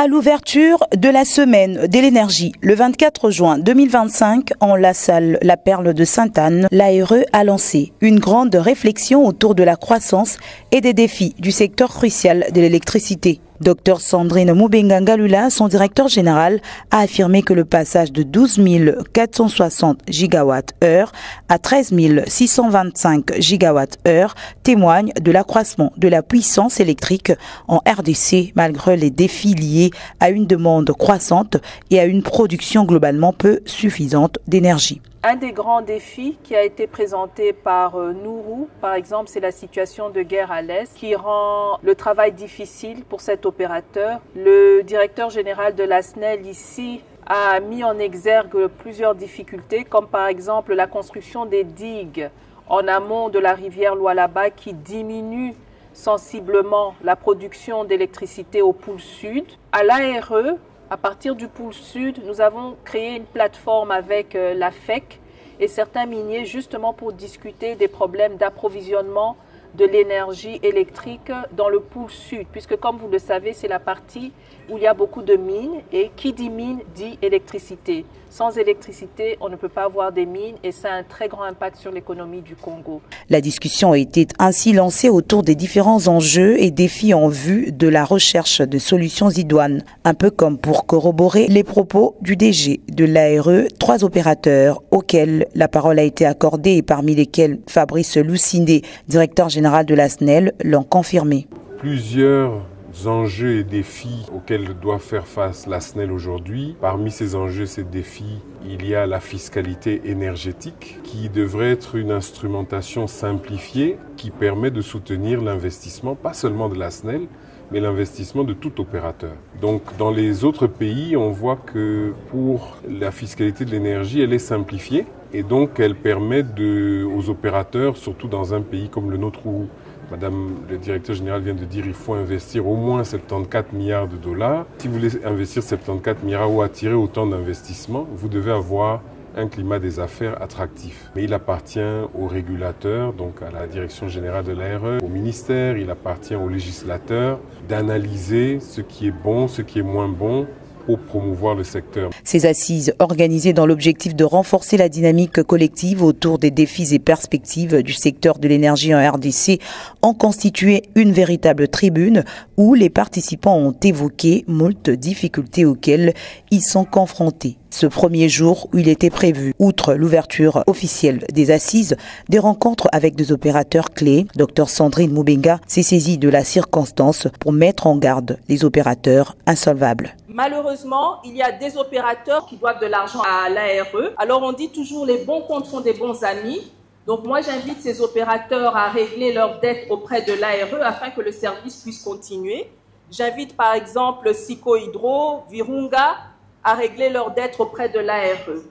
À l'ouverture de la semaine de l'énergie, le 24 juin 2025, en la salle La Perle de Sainte-Anne, l'ARE a lancé une grande réflexion autour de la croissance et des défis du secteur crucial de l'électricité. Dr Sandrine Moubenga-Ngalula, son directeur général, a affirmé que le passage de 12 460 gigawatts-heure à 13 625 gigawatts-heure témoigne de l'accroissement de la puissance électrique en RDC malgré les défis liés à une demande croissante et à une production globalement peu suffisante d'énergie. Un des grands défis qui a été présenté par Nourou, par exemple, c'est la situation de guerre à l'Est qui rend le travail difficile pour cet opérateur. Le directeur général de la SNEL ici a mis en exergue plusieurs difficultés, comme par exemple la construction des digues en amont de la rivière Lualaba qui diminue sensiblement la production d'électricité au pôle sud. À l'ARE, à partir du pôle sud, nous avons créé une plateforme avec la FEC et certains miniers justement pour discuter des problèmes d'approvisionnement de l'énergie électrique dans le pôle sud, puisque comme vous le savez, c'est la partie où il y a beaucoup de mines et qui dit mine dit électricité. Sans électricité, on ne peut pas avoir des mines et ça a un très grand impact sur l'économie du Congo. La discussion a été ainsi lancée autour des différents enjeux et défis en vue de la recherche de solutions idoines. Un peu comme pour corroborer les propos du DG de l'ARE, 3 opérateurs auxquels la parole a été accordée et parmi lesquels Fabrice Loucindé, directeur général de la SNEL, l'ont confirmé. Plusieurs enjeux et défis auxquels doit faire face la SNEL aujourd'hui. Parmi ces enjeux, ces défis, il y a la fiscalité énergétique qui devrait être une instrumentation simplifiée qui permet de soutenir l'investissement, pas seulement de la SNEL, mais l'investissement de tout opérateur. Donc dans les autres pays, on voit que pour la fiscalité de l'énergie, elle est simplifiée et donc elle permet aux opérateurs, surtout dans un pays comme le nôtre où Madame le directeur général vient de dire qu'il faut investir au moins 74 milliards de dollars. Si vous voulez investir 74 milliards ou attirer autant d'investissements, vous devez avoir un climat des affaires attractif. Mais il appartient aux régulateurs, donc à la direction générale de l'ARE, au ministère, il appartient aux législateurs d'analyser ce qui est bon, ce qui est moins bon, pour promouvoir le secteur. Ces assises, organisées dans l'objectif de renforcer la dynamique collective autour des défis et perspectives du secteur de l'énergie en RDC, ont constitué une véritable tribune où les participants ont évoqué moult difficultés auxquelles ils sont confrontés. Ce premier jour où il était prévu, outre l'ouverture officielle des assises, des rencontres avec des opérateurs clés, Dr Sandrine Moubenga s'est saisie de la circonstance pour mettre en garde les opérateurs insolvables. Malheureusement, il y a des opérateurs qui doivent de l'argent à l'ARE. Alors on dit toujours les bons comptes font des bons amis. Donc moi j'invite ces opérateurs à régler leurs dettes auprès de l'ARE afin que le service puisse continuer. J'invite par exemple Siko Hydro, Virunga à régler leurs dettes auprès de l'ARE.